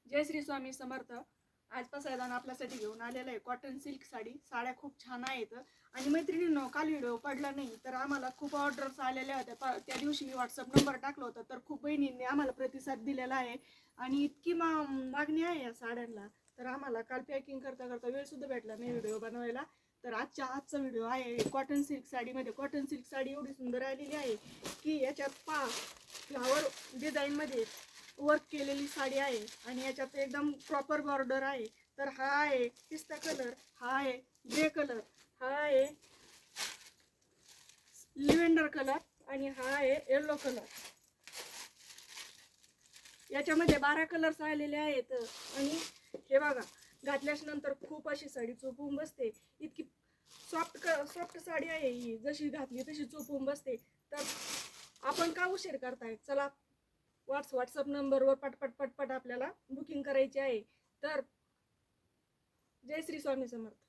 जय श्री स्वामी समर्थ। आज पसायदान आपल्यासाठी घेऊन आलेलं आहे कॉटन सिल्क साडी। साड्या खूप छान आहेत आणि मैत्रिणींनो, काल व्हिडिओ पडला नाही तर आम्हाला खूप ऑर्डर्स आलेल्या होत्या। त्या दिवशी मी व्हॉट्सअप नंबर टाकला होता तर खूप बहिणींनी आम्हाला प्रतिसाद दिलेला आहे आणि इतकी मागणी आहे या साड्यांना, तर आम्हाला काल पॅकिंग करता करता वेळ सुद्धा भेटला नाही व्हिडिओ बनवायला। तर आजचा व्हिडिओ आहे कॉटन सिल्क साडीमध्ये। कॉटन सिल्क साडी एवढी सुंदर आलेली आहे की याच्यात फ्लावर डिझाईनमध्ये वर्क केलेली साडी आहे आणि याच्यात एकदम प्रॉपर बॉर्डर आहे। तर हा आहे पिस्ता कलर, हा आहे ग्रे कलर, हा आहे लिव्हेंडर कलर आणि हा आहे येलो कलर। याच्यामध्ये 12 कलर्स आलेले आहेत आणि हे बघा, घातल्याच नंतर खूप अशी साडी चोपून बसते। इतकी सॉफ्ट साडी आहे ही, जशी घातली तशी चोपून बसते। तर आपण का उशीर करताय, चला व्हॉट्सअप नंबरवर पटपट पटपट आपल्याला बुकिंग करायची आहे। तर जय श्री स्वामी समर्थ।